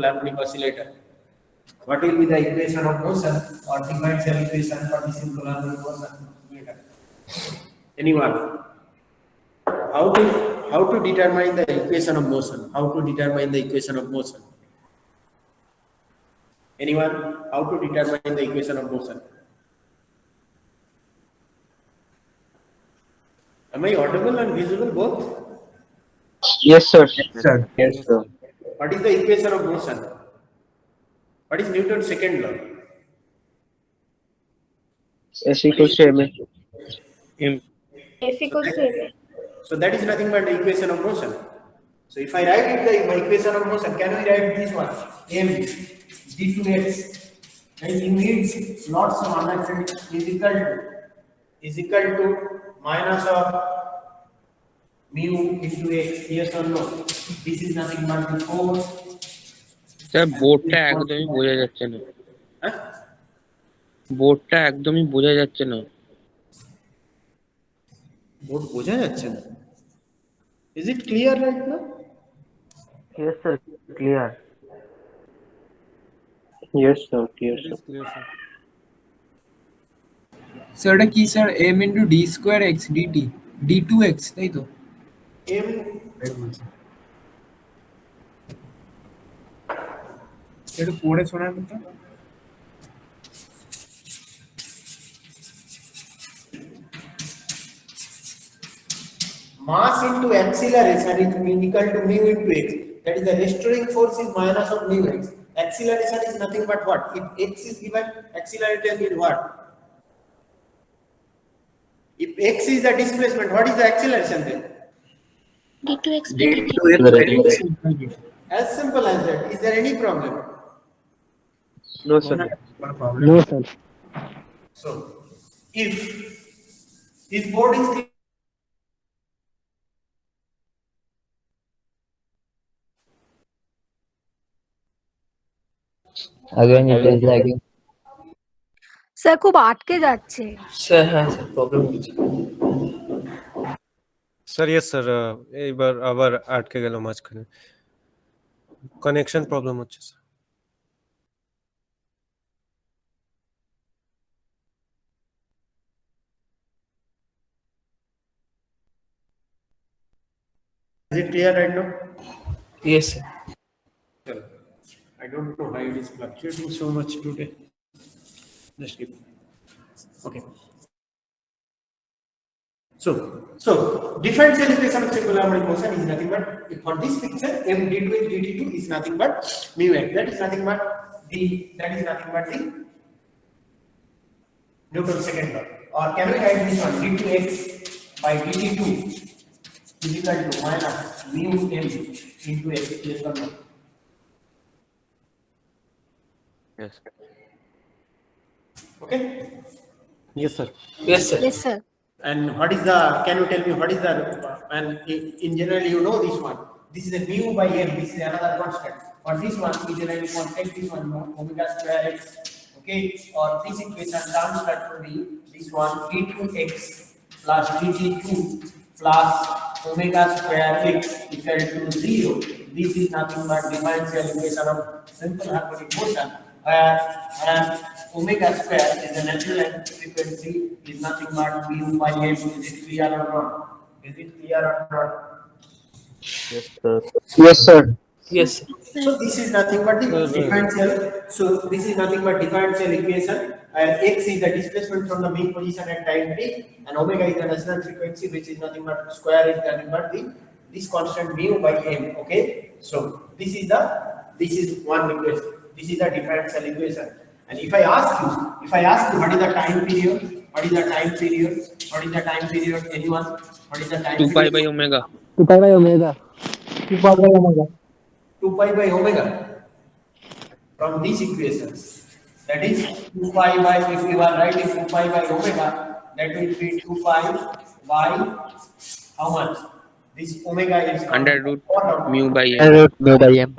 harmonic oscillator. What will be the equation of motion or differential equation for the simple harmonic oscillator? Anyone? How to determine the equation of motion? How to determine the equation of motion? Anyone? How to determine the equation of motion? Am I audible and visible both? Yes, sir. Sir. Yes, sir. What is the equation of motion? What is Newton's second law? S equals to ma. F equals to ma. So that is nothing but the equation of motion. So if I write it my equation of motion, can we write this one? M d2x. And you need lots of understanding is equal to minus of mu into x. Yes or no? This is nothing but the force. Sir বোর্ডটা একদমই বোঝা যাচ্ছে না বোর্ডটা একদমই বোঝা যাচ্ছে না বোর্ড বোঝা যাচ্ছে না Is it clear right now? Yes, sir. Clear. Yes, sir. Clear, sir. Sir এটা কি sir m into d square x dt d2x তাই তো M এটা পড়ে শোনাবেন তো mass into acceleration is equal to mu into x. That is the restoring force is minus of mu x. Acceleration is nothing but what? If x is given, acceleration is what? If x is the displacement, what is the acceleration then? d2x As simple as that. Is there any problem? No, sir. no sir So, if this board is Again, it is lagging. Sir খুব আটকে যাচ্ছে Sir, has a problem with sir yes sir এইবার আবার আটকে গেল মাঝখানে connection problem হচ্ছে sir Is it clear right now? Yes, sir. I don't know why it is fluctuating so much today. Just keep. Okay. So differential equation of simple harmonic motion is nothing but for this picture m d2 dt2 is nothing but mu x. That is nothing but the Newton's second law. Or can we write this one d2x by dt2 is equal to minus mu m into x. Yes or no? yes Okay. yes sir Yes, sir. yes sir And what is the? Can you tell me what is the? And in general, you know this one. This is a mu by m. This is another constant. For this one, we generally take this one omega square x. Okay. Or this equation transferred to be this one d2x plus dt2 plus omega square x equal to 0. This is nothing but differential equation of simple harmonic motion, where omega square is the natural frequency is nothing but mu by m. Is it clear or not? Is it clear or not? Yes, sir. Yes, sir. Yes, sir. So this is nothing but the differential. So this is nothing but differential equation. And x is the displacement from the mean position at time t, and omega is the natural frequency, which is nothing but square is nothing but this constant mu by m. Okay. So this is one equation. This is the differential equation. And if I ask you what is the time period? What is the time period? What is the time period? Anyone? What is the time 2 pi period? by omega 2 pi by omega 2 pi by omega 2 pi by omega from these equations. That is 2 pi by, if you are writing 2 pi by omega, that will be 2 pi by how much? This omega is under root mu by m Mu by m.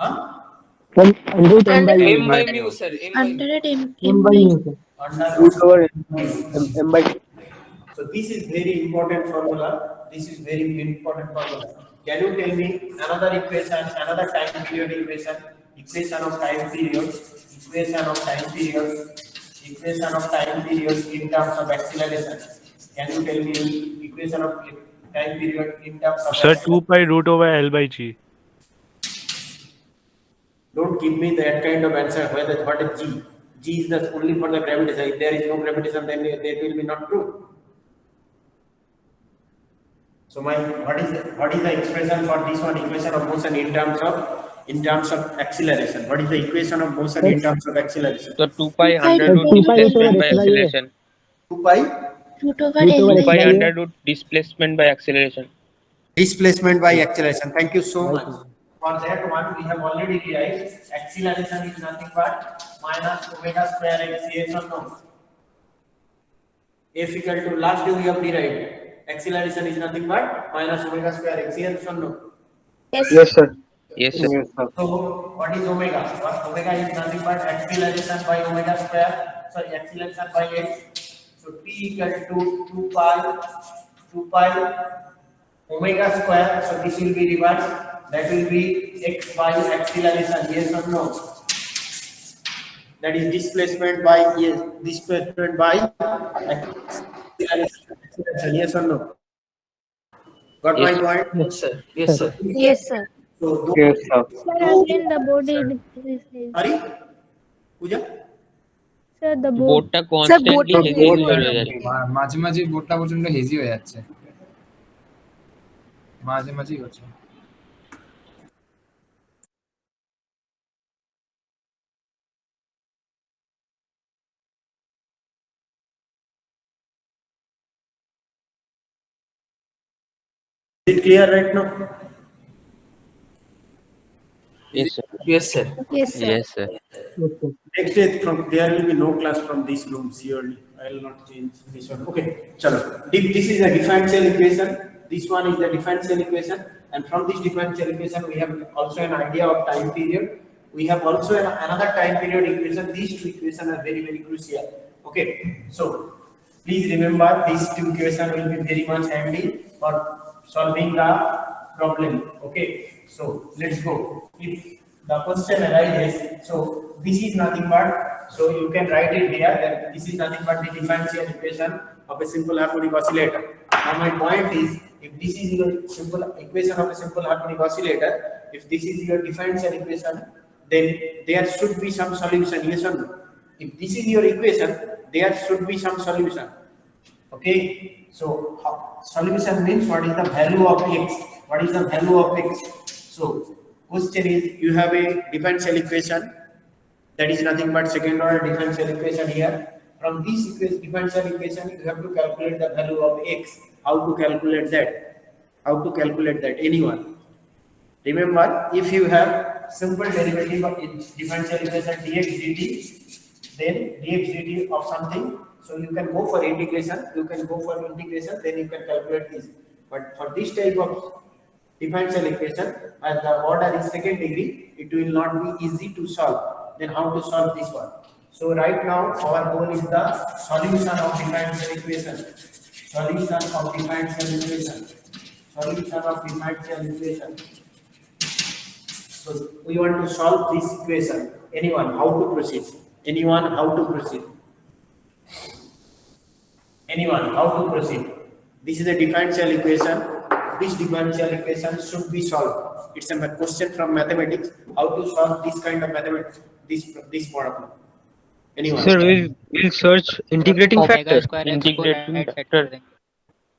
Huh? root m by M by mu, sir. under it m by mu sir. Under Root over m by. So this is very important formula. This is very important formula. Can you tell me another equation, another time period equation equation of time period, equation of time period, equation of time period in terms of acceleration. Can you tell me equation of time period in terms of Sir, 2 acceleration? pi root over L by G. Don't give me that kind of answer whether what is G. G is the only for the gravitation. If there is no gravitation, then it will be not true. So what is the expression for this one? Equation of motion in terms of acceleration. What is the equation of motion in terms of acceleration? So 2 pi under root 2 pi displacement by acceleration. 2 pi root over 2 L pi by under root displacement by acceleration. displacement by acceleration. Thank you so much. For that one, we have already derived acceleration is nothing but minus omega square x. Yes or no? F equal to last day we have derived acceleration is nothing but minus omega square x. Yes or no? Yes. Yes, sir. Yes, sir. Yes, sir. So what is omega? Omega is nothing but acceleration by omega square. Sorry, acceleration by x. So t equal to 2 pi omega square. So this will be reversed. That will be x by acceleration. Yes or no? That is displacement by acceleration. Yes or no? Got my Yes. point? Yes, sir. Yes, sir. Yes, sir. So Yes, sir. Sir, again the board is sorry, Pooja. sir the board. বোর্ডটা constantly board heavy heavy হয়ে যাচ্ছে। মাঝে মাঝে বোর্ডটা প্রচন্ড hazy হয়ে যাচ্ছে, মাঝে মাঝেই হচ্ছে। Is it clear right now? Yes, sir. Yes, sir. Yes, sir. Yes, sir. Next day there will be no class from this room surely. I will not change this one. Okay, chalo. This is a differential equation. This one is the differential equation, and from this differential equation we have also an idea of time period. We have also another time period equation. These two equations are very crucial. Okay, so please remember these two equations will be very much handy for solving the problem. Okay, so let's go. If the question arises, so this is nothing but, so you can write it here that this is nothing but the differential equation of a simple harmonic oscillator. Now my point is, if this is your simple equation of a simple harmonic oscillator, if this is your differential equation, then there should be some solution. Yes or no? If this is your equation, there should be some solution. Okay, so solution means what is the value of x? What is the value of x? So question is, you have a differential equation that is nothing but second order differential equation here. From this differential equation, you have to calculate the value of x. How to calculate that? How to calculate that? Anyone? Remember, if you have simple derivative of differential equation dx dt, then dx dt of something, so you can go for integration. Then you can calculate this. But for this type of differential equation, as the order is second degree, it will not be easy to solve. Then how to solve this one? So right now our goal is the solution of differential equation. Solution of differential equation. So we want to solve this equation. Anyone, how to proceed? Anyone, how to proceed? Anyone, how to proceed? This is a differential equation. This differential equation should be solved. It's a question from mathematics. How to solve this kind of mathematics? This problem. Anyone? Sir, we'll search integrating factor. Integrating factor.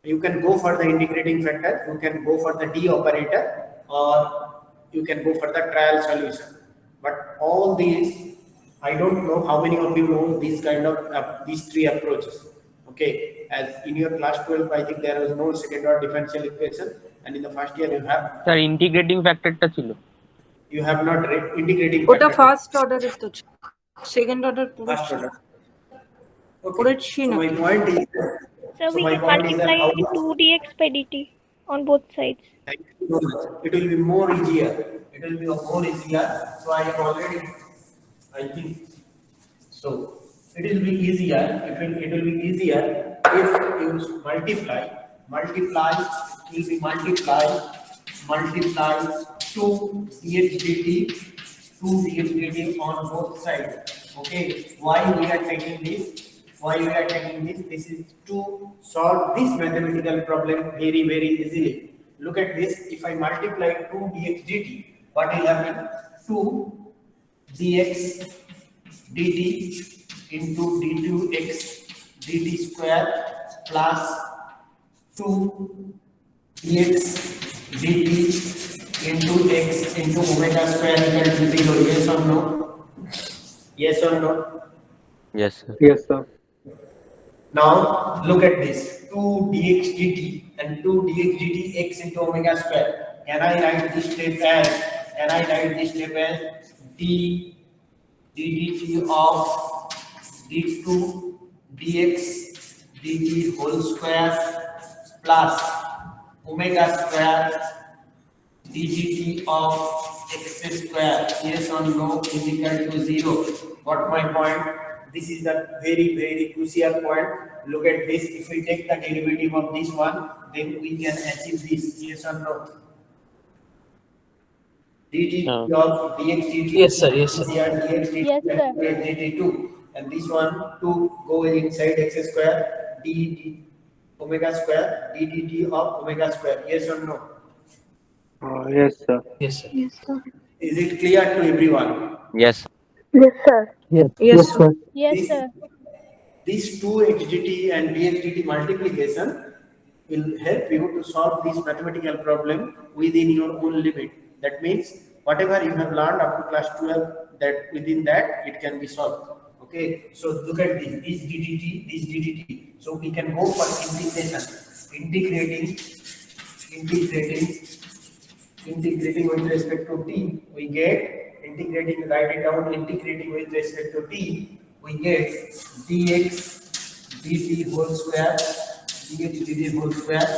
You can go for the integrating factor. You can go for the d operator, or you can go for the trial solution. But all these, I don't know how many of you know these kind of these three approaches. Okay, as in your class 12, I think there was no second order differential equation, and in the first year you have. Sir integrating ফ্যাক্টরটা ছিল। You have not read integrating ওটা factor. First অর্ডারের তো second order First order. Okay. পড়েছি So না my point is, So so we my can point is that multiply how it with 2 dx by dt on both sides. Thank you so much. It will be more easier. It will be more easier. So I have already, I think, so it will be easier. It will be easier if you multiply 2 dx dt 2dx dt on both sides. Okay, why we are taking this? Why we are taking this? This is to solve this mathematical problem very, very easily. Look at this. If I multiply 2dx dt, what will happen? 2 dx dt into d2x dt square plus 2 dx dt into x into omega square equal to 0. Yes or no? Yes or no? Yes, sir. Yes, sir. Now look at this 2 dx dt and 2 dx dt x into omega square. Can I write this step as d dt of d2 dx dt whole square plus omega square dgt of x square, yes or no, is equal to 0. Got my point? This is the very, very crucial point. Look at this. If we take the derivative of this one, then we can achieve this, yes or no? Dt of dx dt. Yes, sir. Yes, sir. Here dx dt Yes, sir. dt2, and this one to go inside x square dt omega square ddt of omega square, yes or no? Yes, sir. Yes, sir. Is it clear to everyone? Yes. Yes, sir. Yes, Yes, sir. Yes, This- sir. This 2xdt and dxdt multiplication will help you to solve this mathematical problem within your own limit. That means whatever you have learned up to class 12, that within that it can be solved. Okay, so look at this ddt. So we can go for integration, integrating with respect to t. We get integrating, write it down, integrating with respect to t. We get dx dt whole square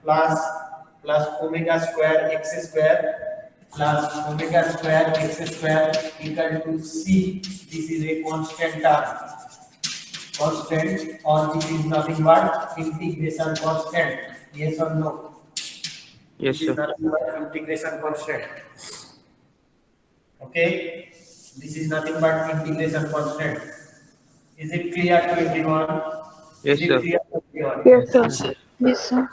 plus omega square x square plus omega square x square equal to c. This is a constant term, or this is nothing but integration constant, yes or no? Yes, This is sir. nothing but integration constant. Okay, this is nothing but integration constant. Is it clear to everyone? Yes, Is it sir. clear to everyone? Yes, sir. Yes, sir. Yes, sir.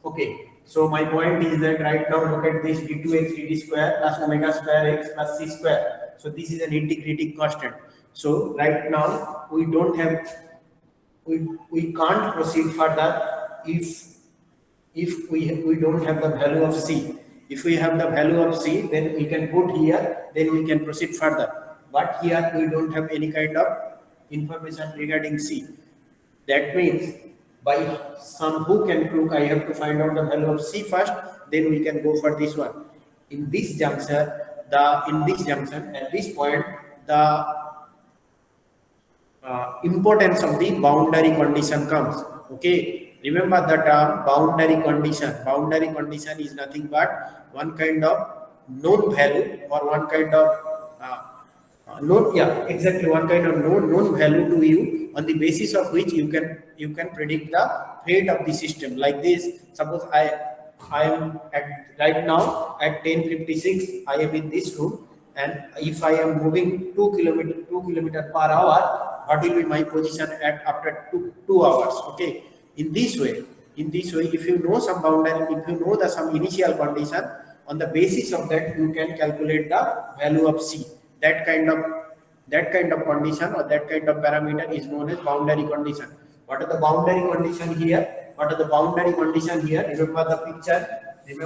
Okay, so my point is that right now look at this d2x dt square plus omega square x plus c square. So this is an integrating constant. So right now we don't have, we can't proceed further if we don't have the value of c. If we have the value of c, then we can put here, then we can proceed further. But here we don't have any kind of information regarding c. That means by some hook and crook, I have to find out the value of c first, then we can go for this one. In this junction, at this point, the importance of the boundary condition comes. Okay, remember the term boundary condition. Boundary condition is nothing but one kind of known value or one kind of one kind of known value to you, on the basis of which you can predict the fate of the system. Like this, suppose I am right now at 10:56. I am in this room, and if I am moving 2 kilometer per hour, what will be my position at after 2 hours? Okay, in this way, if you know some boundary, if you know some initial condition, on the basis of that you can calculate the value of c. That kind of condition or that kind of parameter is known as boundary condition. What are the boundary condition here? Remember the picture. This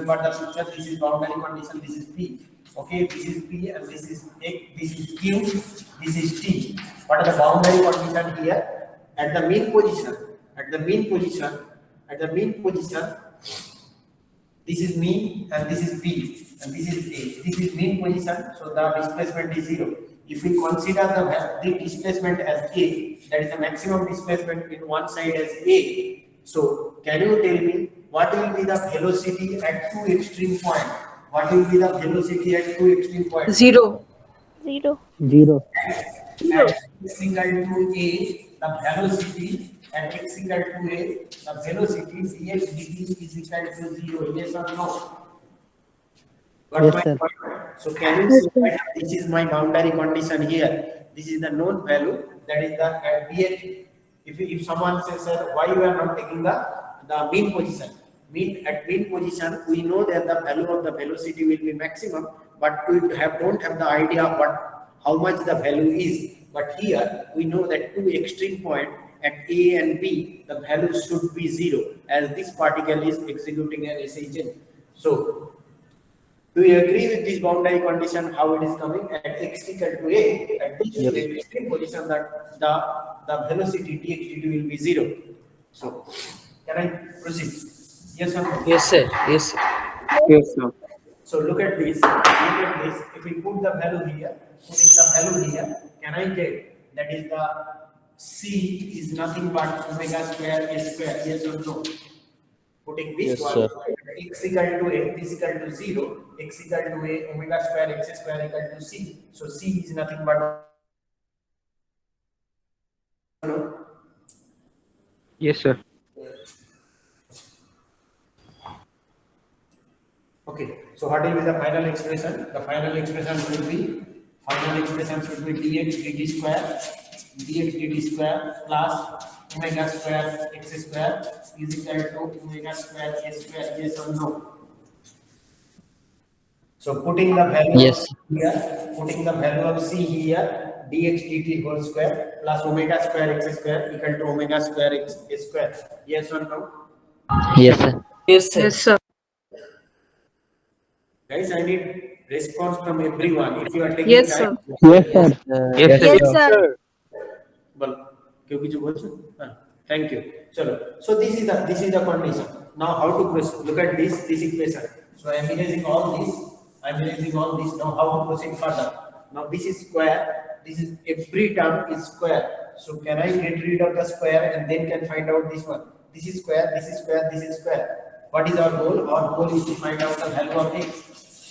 is boundary condition. This is P. Okay, this is P and this is A, this is Q, this is T. What are the boundary condition here? At the mean position, this is mean and this is P and this is A. This is mean position, so the displacement is 0. If we consider the displacement as A, that is the maximum displacement in one side as A. So can you tell me what will be the velocity at two extreme points? What will be the velocity at two extreme points? 0. 0. 0. At x equal to A, the velocity at x equal to A, the velocity dx dt is equal to 0. Yes or no? Got Yes, my sir. point? So can you see that this is my boundary condition here? This is the known value, that is the dh. If someone says, sir, why you are not taking the mean position? At mean position, we know that the value of the velocity will be maximum, but we don't have the idea how much the value is. But here we know that two extreme point at A and B, the value should be 0, as this particle is executing an SHN. So do you agree with this boundary condition? How it is coming at x equal to a, at this Yes. extreme position, that the velocity dx dt will be 0. So can I proceed? Yes or no? Yes, sir. Yes, sir. Yes, sir. So look at this. Look at this. If we put the value here, putting the value here, can I get that is the c is nothing but omega square a square? Yes or no? Putting this Yes, one, sir. x equal to a, this equal to 0, x equal to a, omega square x square equal to c. So c is nothing but Yes, sir. okay. So what will be the final expression? The final expression should be dx dt square plus omega square x square is equal to omega square a square. Yes or no? So putting the value Yes. here, putting the value of c here, dx dt whole square plus omega square x square equal to omega square x square. Yes or no? Yes, sir. Yes, sir. Yes, sir. Guys, I need response from everyone. If you are taking Yes, time, sir. Yes, sir. Yes, sir. Yes, sir. बोलो क्यों कुछ बोलছো thank you चलो so this is the condition. Now how to proceed? Look at this equation. So I am erasing all this. Now how to proceed further? Now this is square, this is every term is square. So can I get rid of the square and then can find out this one? This is square, this is square, this is square. What is our goal? Our goal is to find out the value of x.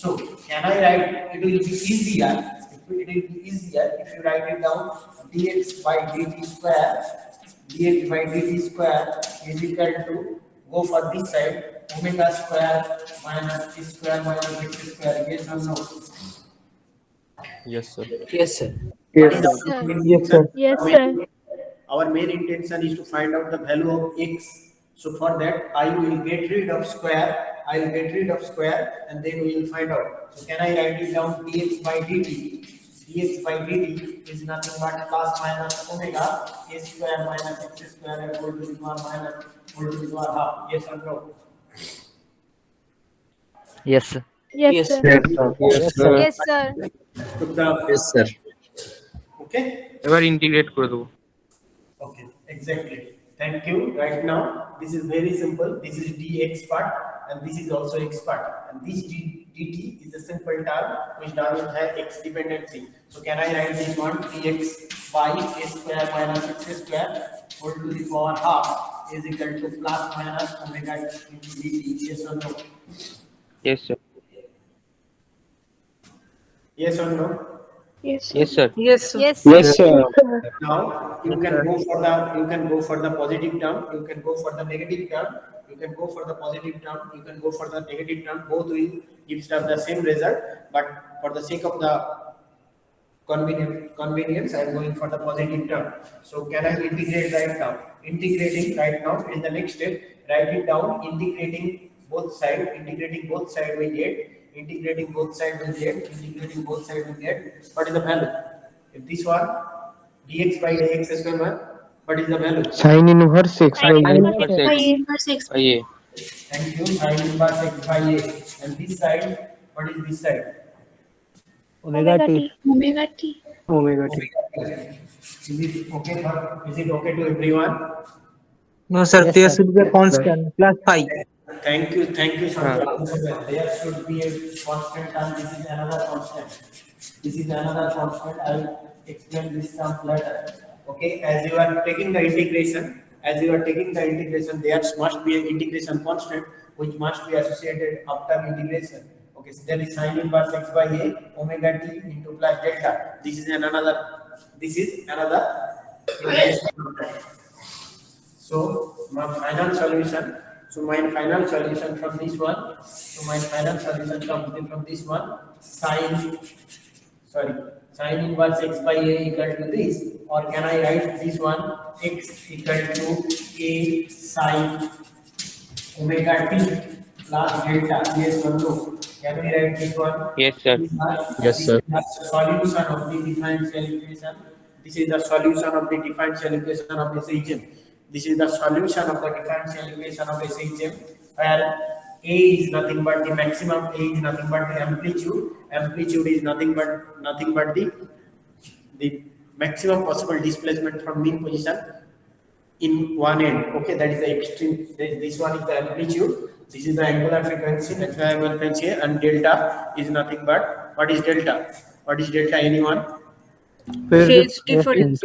So can I write? It will be easier. It will be easier if you write it down. Dx by dt square is equal to, go for this side, omega square minus t square minus x square. Yes or no? Yes, sir. Yes, sir. Yes, sir. Yes, sir. Yes, sir. Our main intention is to find out the value of x. So for that, I will get rid of square. And then we will find out. So can I write it down? Dx by dt. Dx by dt is nothing but plus minus omega a square minus x square and whole to the power minus whole to the power half. Yes or no? Yes, sir. Yes, Yes, sir. Yes, sir. Yes, sir. Took the Yes, sir. okay. এবার integrate করে দেবো Okay, exactly. Thank you. Right now, this is very simple. This is dx part, and this is also x part. And this dt is a simple term which doesn't have x dependency. So can I write this one? Dx by a square minus x square whole to the power half is equal to plus minus omega into dt. Yes or no? Yes, sir. Yes or no? Yes. Yes, sir. Yes, sir. Yes. Yes, sir. Now you can go for the positive term, you can go for the negative term, you can go for the positive term, you can go for the negative term. Both will give us the same result, but for the sake of the convenience, I am going for the positive term. So can I integrate right now? Integrating right now is the next step. Write it down. Integrating both sides we get. Integrating both sides we get. What is the value? If this one dx by dx square one, what is the value? Sin inverse x by Sin a. inverse x by a. Thank you. Sin inverse x by a. And this side, what is this side? Omega t. Omega t. Omega t. Is it okay to everyone? No, sir. Yes, There sir. should be a constant plus 5. Thank you, Sandra. There should be a constant and this is another constant. I will explain this some later. Okay, as you are taking the integration, there must be an integration constant which must be associated after integration. Okay, so there is sin inverse x by a omega t into plus delta. This is another integration constant. So my final solution. So my final solution from this one, from this one, sine inverse x by a equal to this, or can I write this one x equal to a sine omega t plus delta? Yes or no? Can we write this one? Yes, sir. Yes, sir. This is the solution of the differential equation. This is the solution of the differential equation of SHM. This is the solution of the differential equation of SHM, where A is nothing but the maximum, A is nothing but the amplitude, amplitude is nothing but the maximum possible displacement from mean position in one end. Okay, that is the extreme. This one is the amplitude. This is the angular frequency, natural frequency, and delta is nothing but, what is delta? What is delta? Anyone? Phase difference.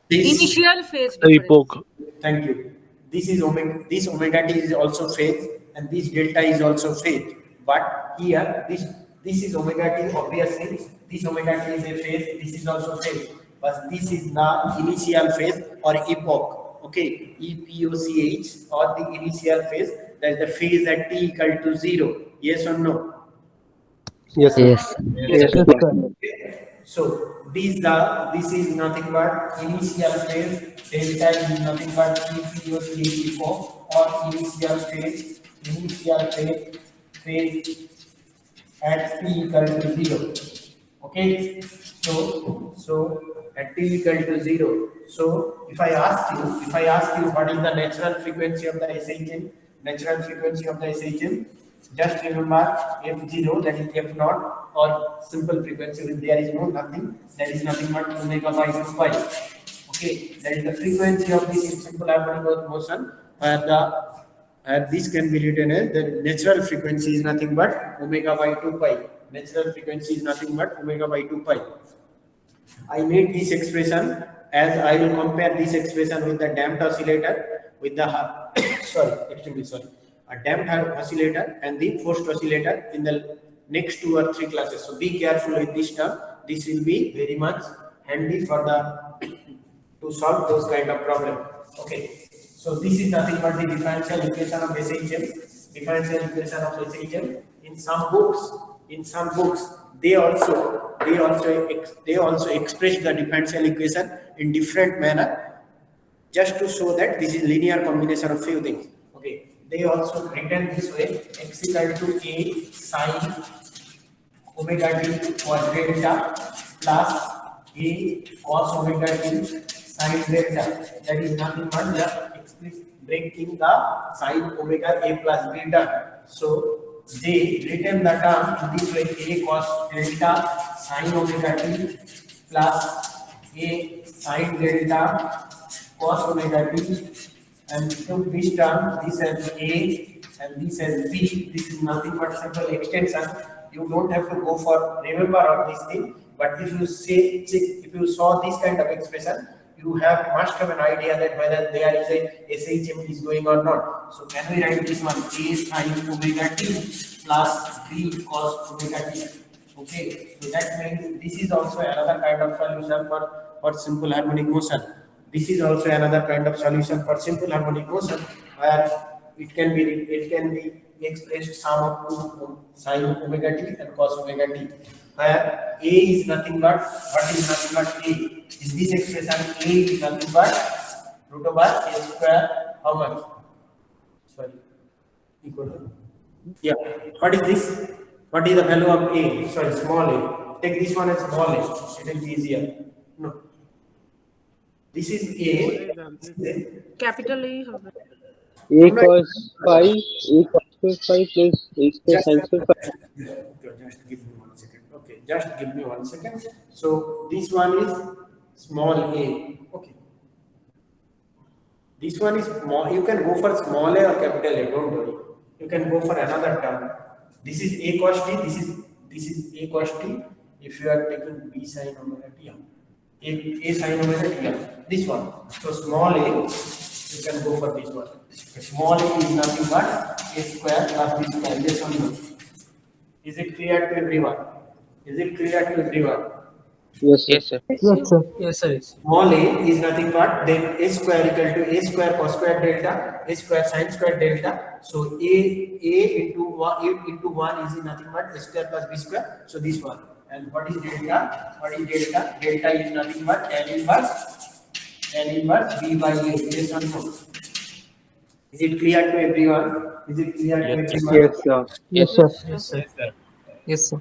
This, Initial phase difference. Epoch. thank you. This is omega. This omega t is also phase, and this delta is also phase. But here, this is omega t. Obviously, this omega t is a phase. This is also phase. But this is the initial phase or epoch. Okay, EPOCH, or the initial phase. That is the phase at t equal to 0. Yes or no? Yes, sir. Yes. Yes, sir. So this is nothing but initial phase. Delta is nothing but EPOCH epoch, or initial phase at t equal to 0. Okay, so at t equal to 0. So if I ask you what is the natural frequency of the SHM, just remember f0, that is f0, or simple frequency when there is nothing, that is nothing but omega by 2 pi. Okay, that is the frequency of this simple harmonic motion, where this can be written as the natural frequency is nothing but omega by 2 pi. Natural frequency is nothing but omega by 2 pi. I made this expression as I will compare this expression with the damped oscillator, with the a damped oscillator and the forced oscillator in the next 2 or 3 classes. So be careful with this term. This will be very much handy for to solve those kind of problem. Okay. So this is nothing but the differential equation of SHM. Differential equation of SHM. In some books, they also express the differential equation in different manner, just to show that this is linear combination of few things. Okay. They also written this way: x equal to a sine omega t cos delta plus a cos omega t sine delta. That is nothing but the breaking the sine omega a plus b term. So they written the term in this way: a cos delta sine omega t plus a sine delta cos omega t, and took this term, this as a and this as b. This is nothing but simple extension. You don't have to go for remember of this thing, but if you saw this kind of expression, you must have an idea that whether there is a SHM is going or not. So can we write this one: a sine omega t plus b cos omega t? Okay, so that means this is also another kind of solution for simple harmonic motion. This is also another kind of solution for simple harmonic motion, where it can be expressed sum of 2 sine omega t and cos omega t, where a is nothing but a. In this expression, a is nothing but root over a square. How much? Sorry, equal to, yeah. What is this? What is the value of a? Sorry, small a. Take this one as small a. It will be easier. No. This is a. Capital A. A cos pi, A cos pi plus A square sin square pi. Just give me 1 second. Okay, just give me 1 second. So this one is small a. Okay. This one is small. You can go for small a or capital A. Don't worry. You can go for another term. This is a cos t. This is a cos t. If you are taking b sin omega t, a sin omega t. This one. So small a. You can go for this one. Small a is nothing but a square plus b square. Yes or no? Is it clear to everyone? Yes, sir. Yes, sir. Yes, sir. Yes, sir. Small a is nothing but then a square equal to a square cos square delta, a square sin square delta. So a into 1 is nothing but a square plus b square. So this one. And what is delta? What is delta? Delta is nothing but tan inverse b by a. Yes or no? Is it clear to everyone? Is it clear to everyone? Yes, sir. Yes, sir. Yes, sir. Yes, sir.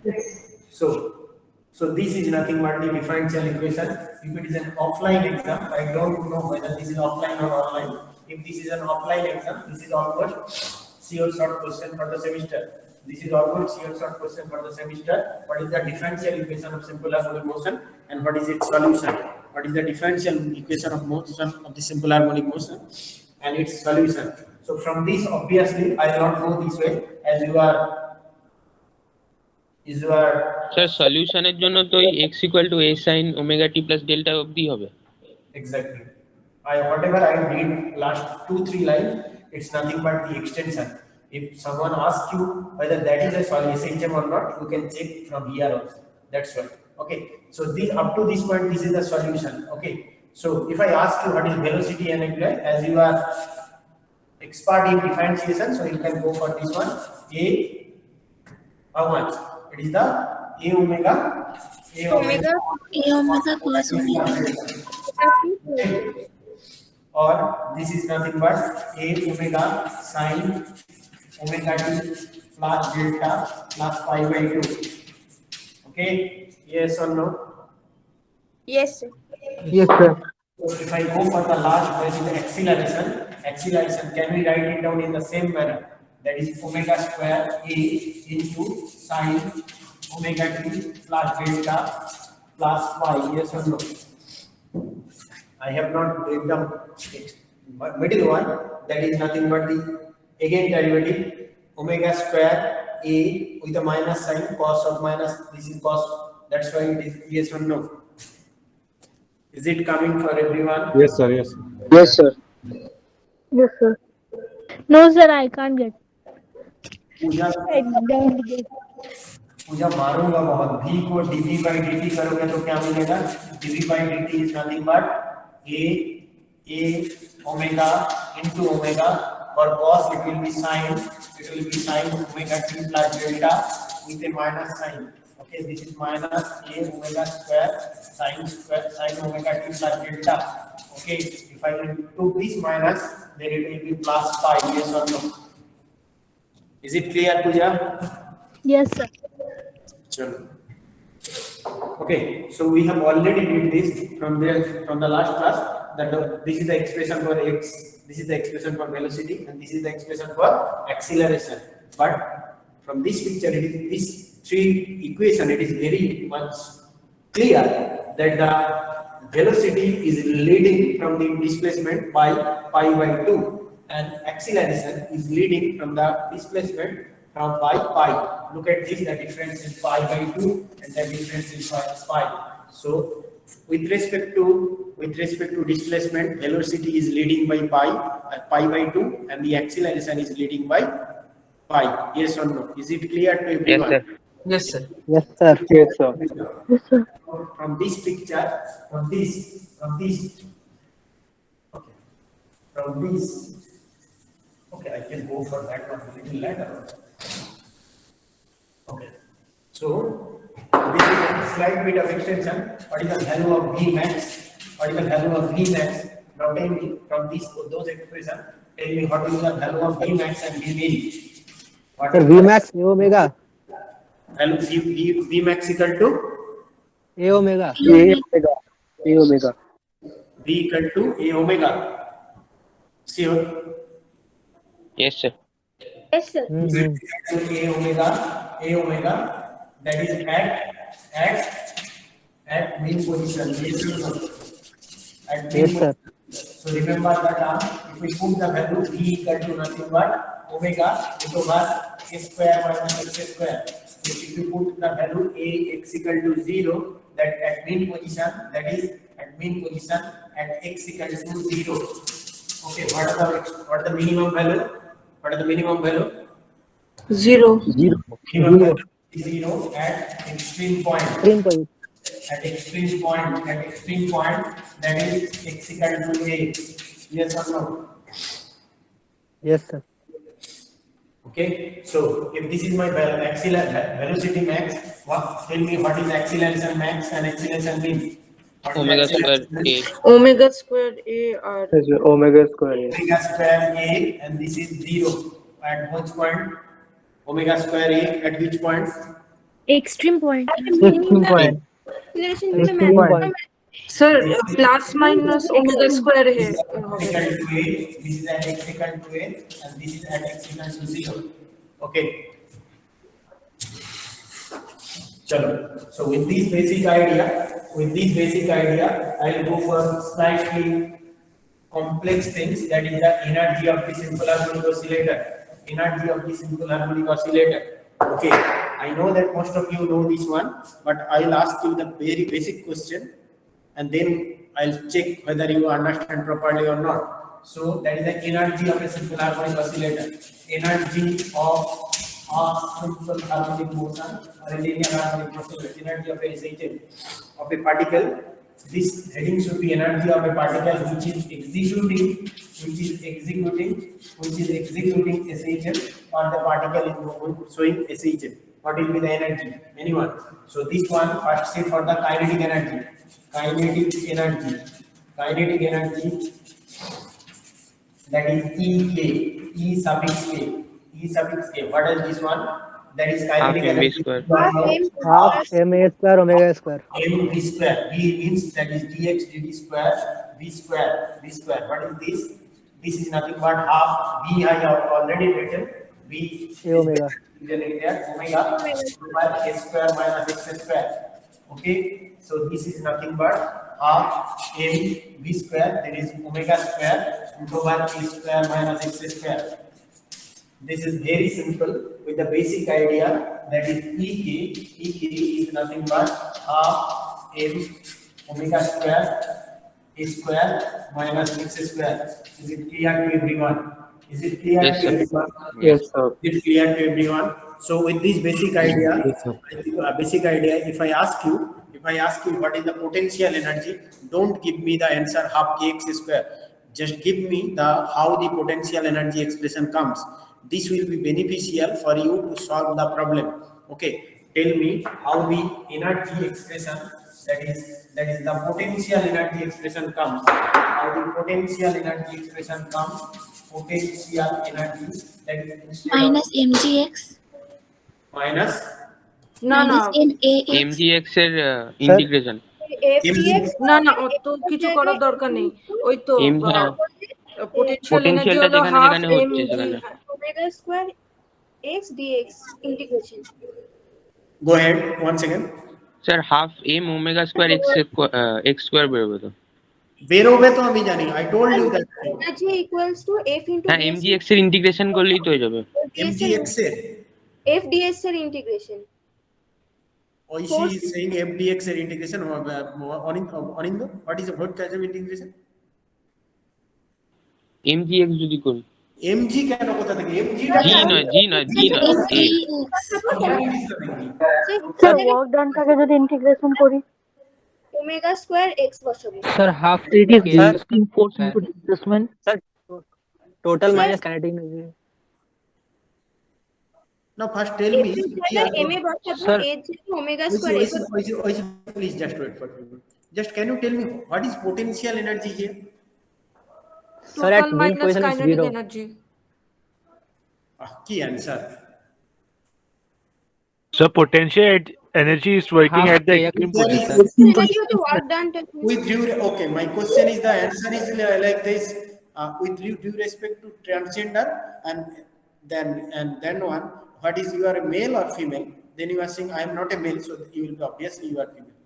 So this is nothing but the differential equation. If it is an offline exam, I don't know whether this is offline or online. If this is an offline exam, this is almost sure short question for the semester. This is almost sure short question for the semester. What is the differential equation of simple harmonic motion and what is its solution? What is the differential equation of motion of the simple harmonic motion and its solution? So from this, obviously, I will not go this way as you are. Sir সলিউশনের জন্য তো ওই x equal to a sin omega t plus delta অবধি হবে। Exactly. Whatever I read last 2-3 lines, it's nothing but the extension. If someone asks you whether that is a SHM or not, you can check from here also. That's why. Okay. So this up to this point, this is the solution. Okay. So if I ask you what is velocity and angular, as you are expert in differentiation, so you can go for this one. A, how much? It is the A omega cos omega. Or this is nothing but A omega sin omega t plus delta plus pi by 2. Okay, yes or no? Yes, sir. Yes, sir. So if I go for the last, that is the acceleration, can we write it down in the same manner? That is omega square A into sin omega t plus delta plus pi. Yes or no? I have not break down middle one. That is nothing but the again derivative omega square A with a minus sign, cos of minus. This is cos. That's why it is yes or no. Is it coming for everyone? Yes, sir. Yes. Yes, sir. Yes, sir. No, sir, I can't get. Puja I don't get. पूजा मारूंगा बहुत। v को dv by dt करोगे तो क्या मिलेगा? dv by dt is nothing but a omega into omega. For cos it will be sin omega t plus delta with a minus sign. Okay, this is minus a omega square sin omega t plus delta. Okay, if I took this minus, then it will be plus pi. Yes or no? Is it clear, Pooja? Yes, sir. Chalo. Okay, so we have already did this from the last class. That this is the expression for x, this is the expression for velocity, and this is the expression for acceleration. But from this picture, it is this three equation. It is very much clear that the velocity is leading from the displacement by pi by 2, and acceleration is leading from the displacement from pi. Look at this, the difference is pi by 2 and the difference is pi. So with respect to displacement, velocity is leading by pi by 2 and the acceleration is leading by pi. Yes or no? Is it clear to everyone? Yes, sir. Yes, sir. Yes, sir. Yes, sir. Yes, sir. From this picture, from this, okay, I can go for that one a little later. Okay, so this is a slight bit of extension. What is the value of V max? Now tell me from those expressions, tell me what is the value of V max and V min? What Sir, is V max A omega. value V max equal to A omega. A omega. V equal to A omega. Sure. Yes, sir. Yes, sir. A omega that is at mean position. At mean Yes, sir. So remember the term. If we put the value V equal to nothing but omega over a square minus x square. If you put the value a x equal to 0, that at mean position, that is at mean position at x equal to 0. Okay, what are the minimum value? What are the minimum value? 0. Minimum value is 0 at extreme point. Extreme point. at extreme point, that is x equal to a. Yes or no? Yes, sir. Okay, so if this is my velocity max, tell me what is acceleration max and acceleration min? What is omega square acceleration a. Omega squared A or This is omega square. A. omega square a, and this is 0 at which point? Omega square a at which point? Extreme point. Extreme point. Extreme point. sir plus minus omega square This है is at x equal to a, this is at x equal to a, and this is at x equal to 0. Okay. Chalo. So with this basic idea, I'll go for slightly complex things, that is the energy of the simple harmonic oscillator. Okay, I know that most of you know this one, but I'll ask you the very basic question, and then I'll check whether you understand properly or not. So that is the energy of a simple harmonic oscillator. Energy of a simple harmonic motion or a linear harmonic motion, energy of a SHM of a particle. This heading should be energy of a particle which is executing SHM, or the particle is showing SHM. What will be the energy? Anyone? So this one, first say for the kinetic energy. That is E suffix K. What is this one? That is kinetic Half mv energy. square. Half ma square omega square. mv square. V means that is dx dt square, v square. What is this? This is nothing but half. V I have already written. V A omega. omega by a square minus x square. Okay, so this is nothing but half m v square, that is omega square into by a square minus x square. This is very simple with the basic idea, that is EK is nothing but half m omega square a square minus x square. Is it clear to everyone? Yes, sir. Yes, sir. Is it clear to everyone? So with this basic idea, if I ask you what is the potential energy, don't give me the answer half kx square. Just give me the how the potential energy expression comes. This will be beneficial for you to solve the problem. Okay, tell me how the energy expression, that is the potential energy expression comes. How the potential energy expression comes? Potential energy, that is instead of Minus mgx. minus না না max. mgx এর integration FTX না না অত কিছু করার দরকার নেই ওই তো পোটেনশিয়াল এনার্জি Potential টা হলো যেখানে হাফ যেখানে হচ্ছে mg সেখানে। Omega square x dx integration. go ahead once again. Sir half m omega square x square বেরোবে তো। বেরোবে তো আমি জানি, I told you that. Energy equals to f into হ্যাঁ mgx এর ইন্টিগ্রেশন করলেই তো হয়ে যাবে। mgx এর f ds এর integration. she is saying fdx এর integration. Anindo, what is the word quantum integration? mgx যদি করি mg কেন কোথা থেকে mg g নয় a স্যার ওয়ার্ক ডানটাকে যদি ইন্টিগ্রেশন করি ওমেগা স্কয়ার x বসাবো Sir, half it is existing force into displacement. Sir, total minus kinetic energy. now first tell me m এ বসাবো Sir. a যেহেতু omega square x please just wait for me. Just can you tell me what is potential energy here? Sir, at mean minus position is kinetic zero. Energy Key answer. So potential energy is working Half at the kx extreme There position. is work done with due okay, my question is, the answer is like this, with due respect to transgender, and then one, what is, you are a male or female? Then you are saying I am not a male, so you will be obviously you are female.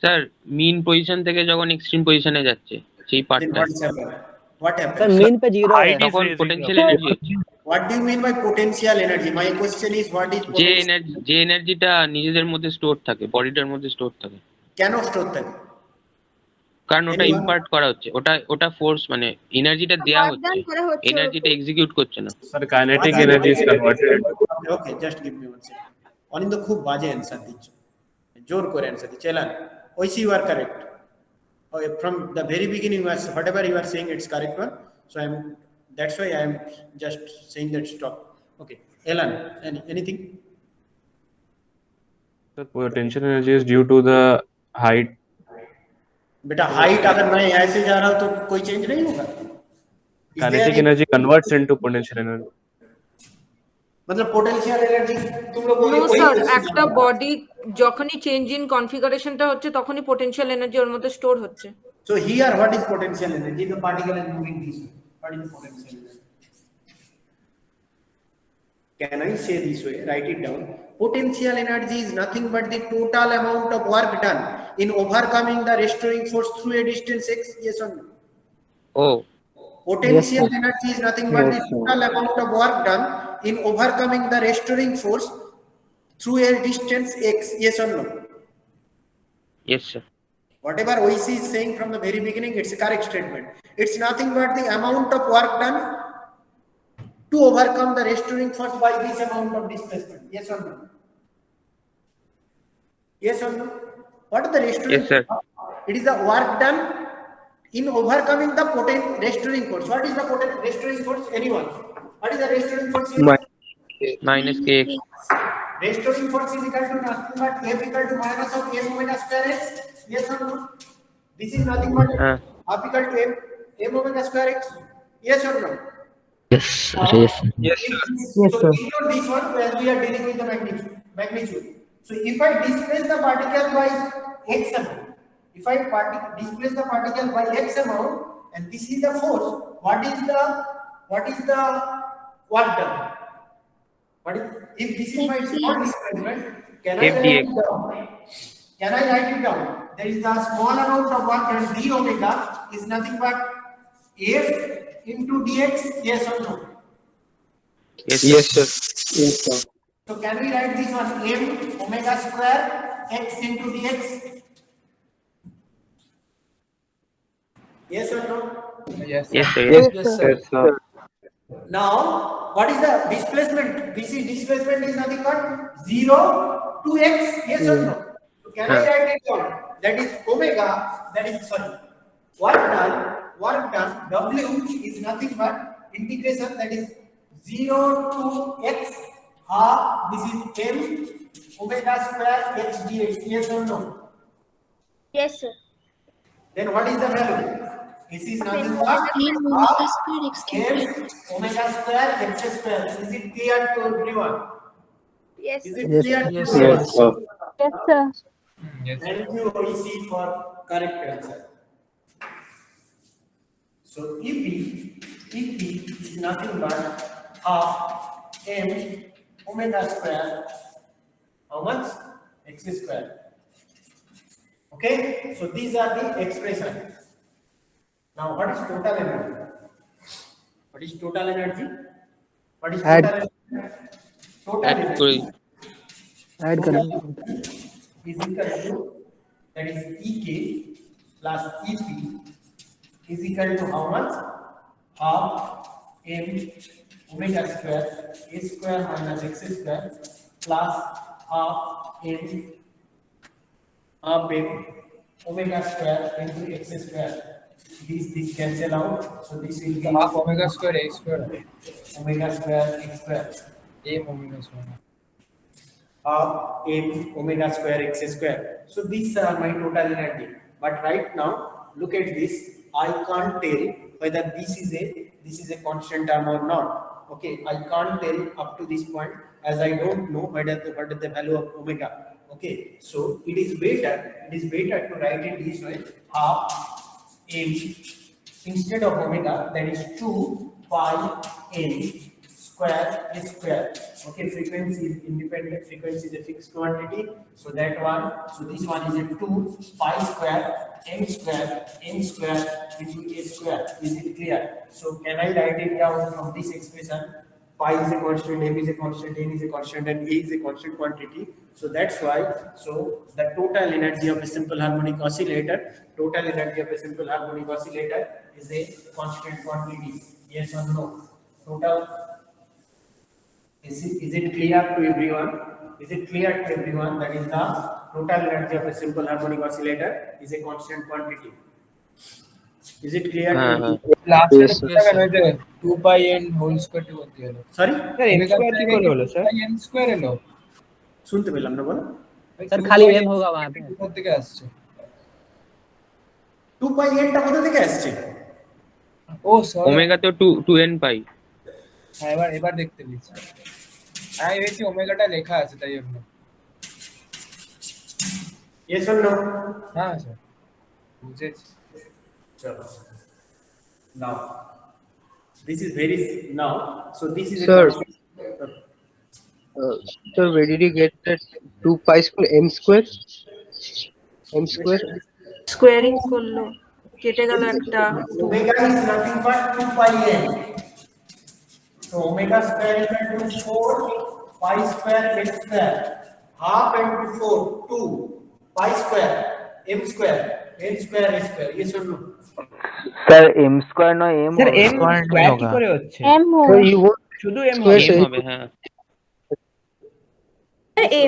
Sir mean position থেকে যখন extreme পজিশনে যাচ্ছে সেই Then পার্টটা what Sir, happens? mean पे zero है. Height is তখন raising potential up. Energy What do you mean by potential energy? My question is what is potential? যে এনার্জিটা নিজেদের মধ্যে স্টোর থাকে বডিটার মধ্যে স্টোর থাকে কেন স্টোর থাকে? কারণ ওটা Anyone? ইম্পার্ট করা হচ্ছে ওটা ফোর্স মানে এনার্জিটা দেয়া হচ্ছে এনার্জিটা এক্সিকিউট করছে না। Sir, kinetic energy is converted. Okay, just give me one second. অনিন্দ খুব বাজে অ্যান্সার দিচ্ছ, জোর করে অ্যান্সার দিচ্ছে এলান I see you are correct from the very beginning whatever you are saying it's correct one, so that's why I am just saying that stop. Okay, Elan, anything? The potential energy is due to the height. बेटा height अगर मैं ऐसे जा रहा हूँ तो कोई change नहीं होगा. Kinetic energy converts into potential energy. मतलब potential energy तुम लोग नो স্যার একটা বডি যখনই চেঞ্জ ইন কনফিগারেশনটা হচ্ছে তখনই পোটেনশিয়াল এনার্জি ওর মধ্যে স্টোর হচ্ছে so here what is potential energy? The particle is moving this way. What is potential energy? Can I say this way? Write it down. Potential energy is nothing but the total amount of work done in overcoming the restoring force through a distance x. Yes or no? Oh. Potential energy is nothing but the total amount of work done in overcoming the restoring force through a distance x. Yes or no? Yes, sir. Whatever OEC is saying from the very beginning, it's a correct statement. It's nothing but the amount of work done to overcome the restoring force by this amount of displacement. Yes or no? Yes or no? What is the restoring? Yes, sir. It is the work done in overcoming the restoring force. What is the restoring force? Anyone? What is the restoring force? Minus kx. Restoring force is equal to nothing but F equal to minus of m omega square x. Yes or no? This is nothing but half equal to m omega square x. Yes or no? Yes. Yes. Yes, sir. So ignore this one as we are dealing with the magnitude. So if I displace the particle by x amount, if I displace the particle by x amount, and this is the force, what is the work done? If this is my small displacement, can I write it down? Can I write it down? There is the small amount of work and d omega is nothing but f into dx. Yes or no? Yes, yes, sir. Yes, sir. So can we write this one m omega square x into dx? Yes or no? Yes. Yes, sir. Yes, Yes. sir. Yes, sir. Now, what is the displacement? This is displacement is nothing but 0 to x. Yes or no? So can I write it down? That is omega. That is work done. W is nothing but integration. That is 0 to x half. This is m omega square x dx. Yes or no? Yes, sir. Then what is the value? This is nothing but half m omega square x square. Is it clear to everyone? Yes, Is sir. it clear to Yes, everyone? Yes, sir. Yes, sir. Yes. Thank you, OEC, for correct answer. So EP is nothing but half m omega square. How much? X square. Okay. So these are the expressions. Now, what is total energy? What is total energy? What is total energy? Total energy Add करेंगे is equal to, that is EK plus EP is equal to how much? Half m omega square a square minus x square plus half m omega square into x square. This cancel out, so this will be Half omega square x square. omega square x square. A omega square. Half m omega square x square. So these are my total energy. But right now, look at this. I can't tell whether this is a constant term or not. Okay, I can't tell up to this point as I don't know what is the value of omega. Okay, so it is better to write it this way: half m instead of omega, that is 2 pi m square is square. Okay, frequency is independent, frequency is a fixed quantity, so that one, so this one is a 2 pi square m square into a square. Is it clear? So can I write it down from this expression? Pi is a constant, m is a constant, n is a constant, and a is a constant quantity. So that's why, so the total energy of a simple harmonic oscillator is a constant quantity. Yes or no? Total. Is it clear to everyone? Is it clear to everyone that is the total energy of a simple harmonic oscillator is a constant quantity? Is it clear to हाँ you? हाँ লাস্টে Yes, sir. কেন হয়েছে 2 pi n whole square টি করতে হলো Sorry? Sir m square কি করে হলো স্যার? 2 pi n স্কয়ার এলো শুনতে পেলাম না বলো। স্যার খালি m होगा वहां पे। কোথা থেকে আসছে 2 pi n টা কোথা থেকে আসছে? ও সরি ওমেগা তো 2n পাই। হ্যাঁ এবার দেখতে পেয়েছি আমি ভেবেছি ওমেগাটা লেখা আছে তাই জন্য Yes or no? হ্যাঁ স্যার বুঝেছি Chalo. Now, this is very now. So this is Sir. a constant. So where did you get that 2 pi square m square? M square? Squaring করলো কেটে গেল একটা Omega is nothing but 2 pi n. So omega square is equal to 4 pi square x square. Half into 4, 2 pi square m square n square s square. Yes or no? Sir m square নয় m sir m square square কি করে হচ্ছে? m So होगा you want শুধু m square হবে। M say হবে হ্যাঁ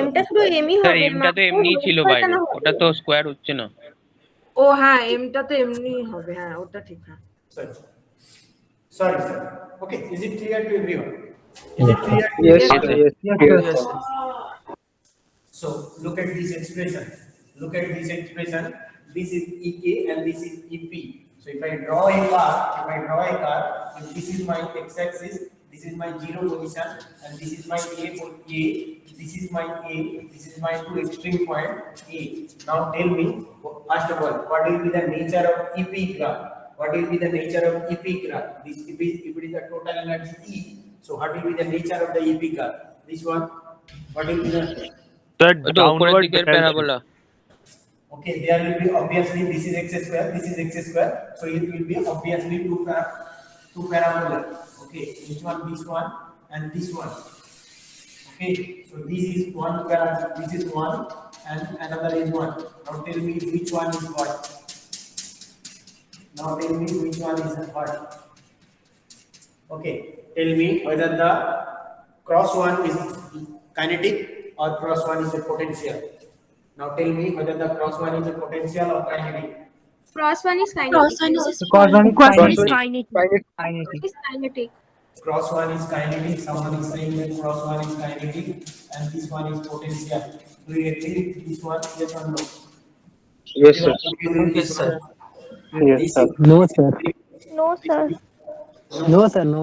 mটা শুধু mই স্যার হবে এমটা তো এমনি ছিল বাইরে, ওটা তো স্কোয়ার হচ্ছে না। ও হ্যাঁ এমটা তো এমনি হবে হ্যাঁ ওটা ঠিক হ্যাঁ Sorry. Sorry, sir. Okay, is it clear to everyone? Is it clear to yes, everyone? yes. So look at this expression. Look at this expression. This is EK and this is EP. So if I draw a car, if this is my x-axis, this is my zero position, and this is my this is my A, this is my two extreme point A. Now tell me, first of all, what will be the nature of EP graph? What will be the nature of EP graph? This if it is the total energy E, so what will be the nature of the EP graph? This one, what will be the The ওই তো উপরের downward দিকের direction. Parabola. okay, there will be obviously this is x square, so it will be obviously two parabola. Okay, which one? This one and this one. Okay, so this is one parabola, this is one, and another is one. Now tell me which one is what. Now tell me which one is what. Okay, tell me whether the cross one is kinetic or cross one is a potential. Now tell me whether the cross one is a potential or kinetic. cross one is kinetic cos one is kinetic Cross one is kinetic. Someone is saying that cross one is kinetic and this one is potential. Do you agree with this one? Yes or no? Yes, sir. Yes, sir. Yes, sir. no sir no sir no sir no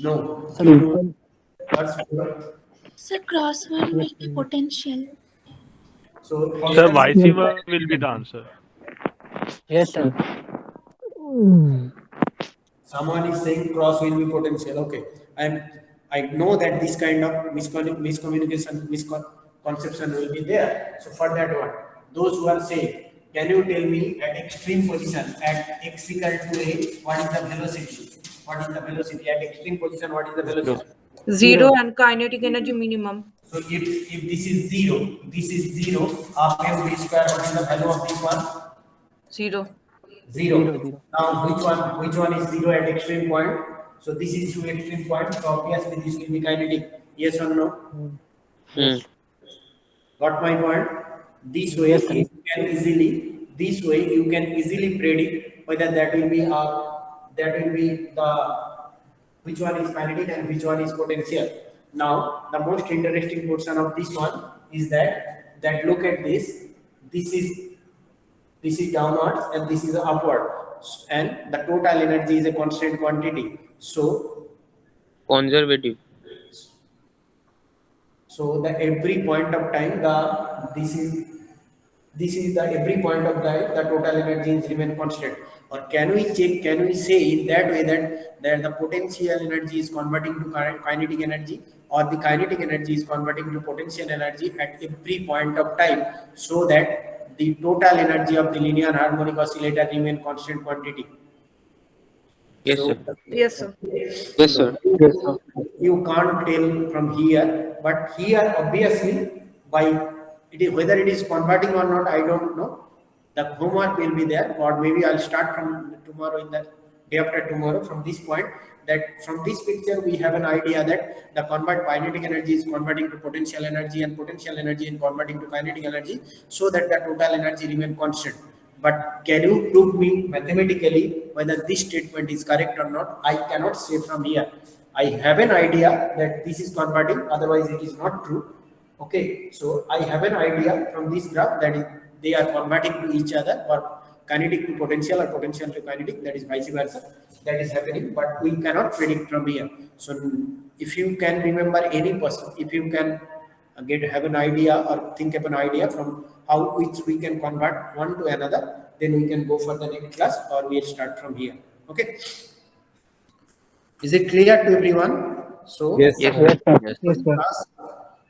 No. sir What's sir cross one will be potential so? Sir, vice versa will be the answer. yes sir Someone is saying cross will be potential. Okay, I know that this kind of miscommunication, misconception will be there. So for that one, those who are saying, can you tell me at extreme position at x equal to a, what is the velocity? What is the velocity at extreme position? What is the velocity? Zero and kinetic energy minimum So if this is zero, half m v square. What is the value of this one? Zero Zero. Now which one is zero at extreme point? So this is two extreme point. So obviously this will be kinetic. Yes or no? Hmm Got my point? This way you can easily predict whether that will be the which one is kinetic and which one is potential. Now the most interesting portion of this one is that look at this. This is downwards and this is upward, and the total energy is a constant quantity. So conservative. the every point of time this is the every point of time the total energy is remain constant. Or can we say in that way that the potential energy is converting to kinetic energy, or the kinetic energy is converting to potential energy at every point of time, so that the total energy of the linear harmonic oscillator remain constant quantity? Yes, sir. Yes sir Yes, sir. You can't tell from here, but here obviously by it is whether it is converting or not, I don't know. The homework will be there, or maybe I'll start from tomorrow in day after tomorrow from this point, that from this picture we have an idea that the kinetic energy is converting to potential energy and potential energy is converting to kinetic energy, so that the total energy remain constant. But can you prove me mathematically whether this statement is correct or not? I cannot say from here. I have an idea that this is converting, otherwise it is not true. Okay, so I have an idea from this graph that they are converting to each other, or kinetic to potential or potential to kinetic, that is vice versa, that is happening, but we cannot predict from here. So if you can remember any person, if you can have an idea or think of an idea from how which we can convert one to another, then we can go for the next class, or we'll start from here. Okay, is it clear to everyone? So Yes. Yes.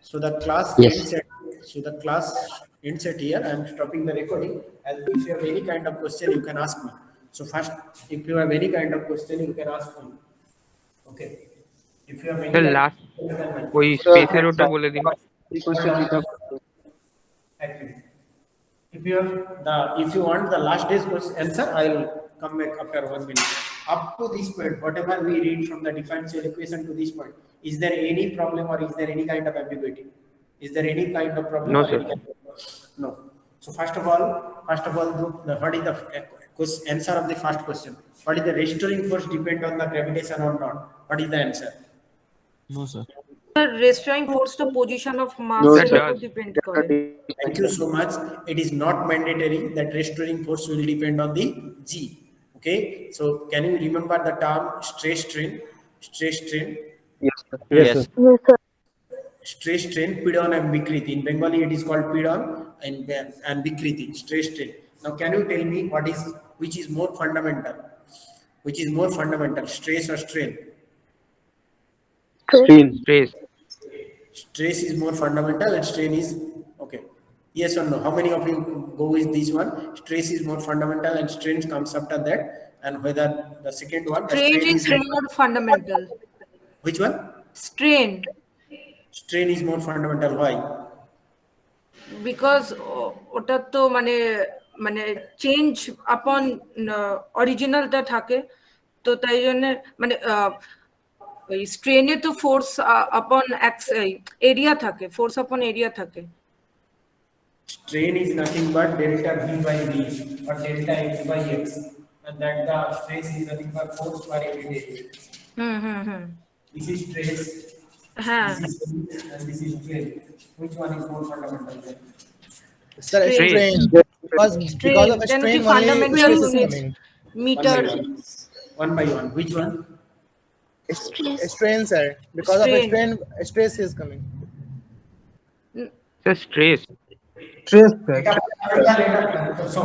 So the class Yes. ends at here. I am stopping the recording, and if you have any kind of question, you can ask me. So first, if you have any kind of question, you can ask me. Okay. If you have any Sir, kind last of question, ওই স্পেসের ওটা বলে দিন। Actually, if you want the last day's question answer, I will come back after 1 minute. Up to this point, whatever we read from the differential equation to this point, is there any problem or is there any kind of ambiguity? Is there any kind of problem? No, or sir. any kind of- No. So first of all, what is the answer of the first question? What is the restoring force depend on the gravitation or not? What is the answer? No, sir. restoring force to position of mass No, এর sir. উপর depend করে। Thank you so much. It is not mandatory that restoring force will depend on the G. Okay. So can you remember the term stress strain? Stress strain. Yes, sir. Yes. Yes, sir. Stress strain, pidon and Vikriti. In Bengali, it is called pidon and Vikriti. Stress strain. Now, can you tell me which is more fundamental? Which is more fundamental, stress or strain? Strain. Stress. Stress is more fundamental and strain is okay. Yes or no? How many of you go with this one? Stress is more fundamental and strain comes after that. And whether the second one, the Strain is more fundamental. Which one? Strain, Strain is more fundamental. Why? because ওটা তো মানে মানে change আপন অরিজিনালটা থাকে, তো তাই জন্য মানে ওই স্ট্রেনে তো ফোর্স আপন এরিয়া থাকে, ফোর্স আপন এরিয়া থাকে। Strain is nothing but delta V by V or delta X by X, and that the stress is nothing but force per unit area. This is stress. হ্যাঁ, This is and this is strain. Which one is more fundamental? Sir, Strain. because of a Then strain the only fundamental stress is units, coming. meter, One by one. Which one? Strain, sir. Because of a Strain. stress is coming. Sir, stress. So,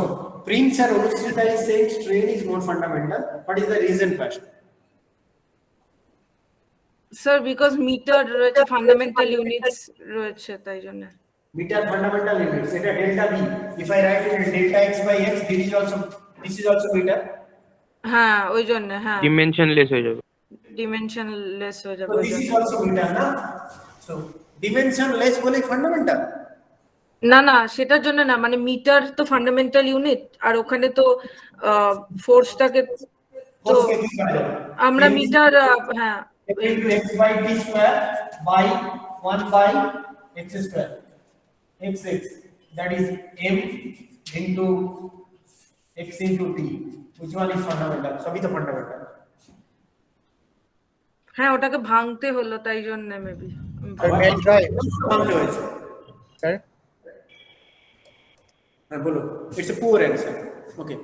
Prince or Unisrita is saying strain is more fundamental. What is the reason first? Sir because metre রয়েছে, fundamental units রয়েছে, তাই জন্য। Meter fundamental units. It is delta V. If I write it delta X by X, this is also meter. হ্যাঁ, ওই জন্য, হ্যাঁ, dimensionless হয়ে যাবে। ডিমেনশনলেস হয়ে যাবে So ওই this জন্য। is also meter, na? So dimensionless বলে fundamental. না না, সেটার জন্য না, মানে মিটার তো ফান্ডামেন্টাল ইউনিট, আর ওখানে তো ফোর্সটাকে তো Force কে কি করা যাবে? আমরা মিটার, হ্যাঁ, Into X by T square by 1 by X square. X. That is M into X into T. Which one is fundamental? সবই তো fundamental. হ্যাঁ, ওটাকে ভাঙতে হলো, তাই জন্য মেবি। Right, right. ভাঙতে হয়েছে। Sir, হ্যাঁ বলো। It's a poor answer. Okay.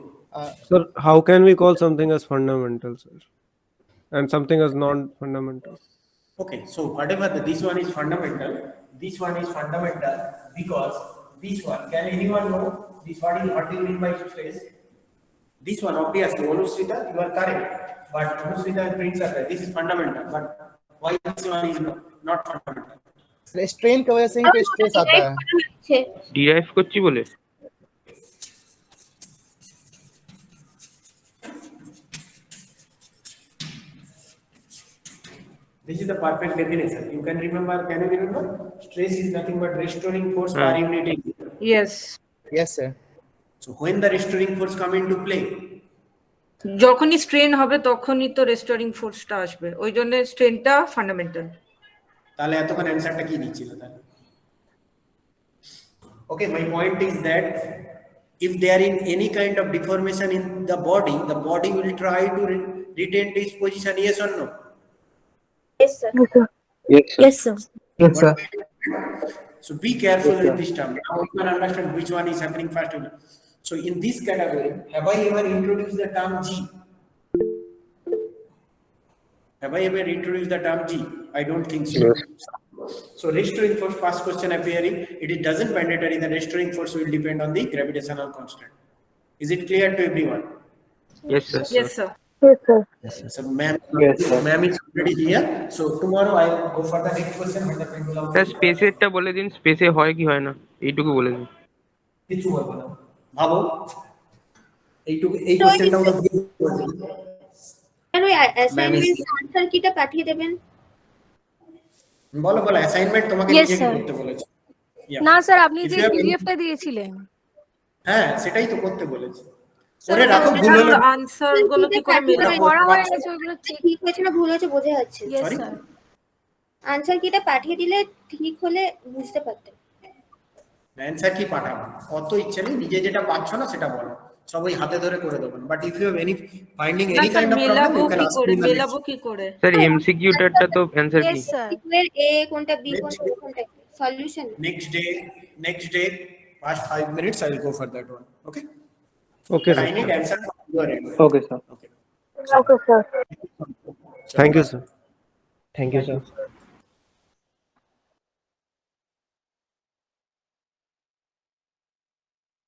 Sir, how can we call something as fundamental, sir? And something as non-fundamental? Okay, so whatever this one is fundamental, this one is fundamental because this one, can anyone know this what do you mean by stress? This one obviously, Anushrita, you are correct, but Anushrita and Prince are right. This is fundamental, but why this one is not fundamental? strain की वजह से ही तो stress आता है. Derive করছি বলে। This is the perfect definition. You can remember, can you remember? Stress is nothing but restoring force per unit area. Yes, Yes, sir. So when the restoring force come into play? যখনই strain হবে তখনই তো restoring ফোর্সটা আসবে, ওই জন্য স্ট্রেনটা fundamental. তাহলে এতক্ষণ অ্যান্সারটা কি দিচ্ছিল তাহলে? Okay, my point is that if there is any kind of deformation in the body will try to retain this position, yes or no? Yes, sir. Yes, sir. Yes, sir. Yes, sir. So be careful with this term. Now you can understand which one is happening first. So in this category, have I ever introduced the term G? Have I ever introduced the term G? I don't think so. So restoring force, first question appearing, it doesn't mandatory. The restoring force will depend on the gravitational constant. Is it clear to everyone? Yes, sir. Yes, sir. Yes, sir. So ma'am, Yes, sir. ma'am is already here. So tomorrow I will go for the next question when the pendulum. Sir স্পেসেরটা বলে দিন, স্পেসে হয় কি হয় না এইটুকু বলে দিন। কিছু বলবো না, ভাবো এইটুকু, এই কোশ্চেনটা আমরা আর ওই অ্যাসাইনমেন্ট আনসার কিটা পাঠিয়ে দেবেন। বলো অ্যাসাইনমেন্ট তোমাকে Yes, নিজেকে sir. করতে বলেছে। না স্যার, আপনি If যে you have any- পিডিএফটা দিয়েছিলেন হ্যাঁ সেটাই তো করতে বলেছে। ওরে রাখো, ভুল হলো আনসার গুলো কি করে মেলাবো? পড়া হয়ে গেছে, ওগুলো ঠিক হয়েছে না ভুল হয়েছে বোঝা যাচ্ছে। Yes, sir. আনসার কিটা পাঠিয়ে দিলে ঠিক হলে বুঝতে পারতেন। অ্যানসার কি পাঠাবো, অত ইচ্ছে নেই, নিজে যেটা পাচ্ছ না সেটা বলো, সবাই হাতে ধরে করে দেবেন। But if you have any finding না any sir, kind of problem মেলাবো ইউ ক্যান কি আস্ক করে? মি। মেলাবো কি করে? স্যার এমসিকিউটারটা তো অ্যান্সার কি? Yes, sir. এর এ কোনটা বি কোনটা ও কোনটা solution. Next day past 5 minutes I will go for that one. Okay, Okay, I need sir. answer from your end. Okay, sir. Okay. Okay sir. Thank you, sir. Thank you, sir.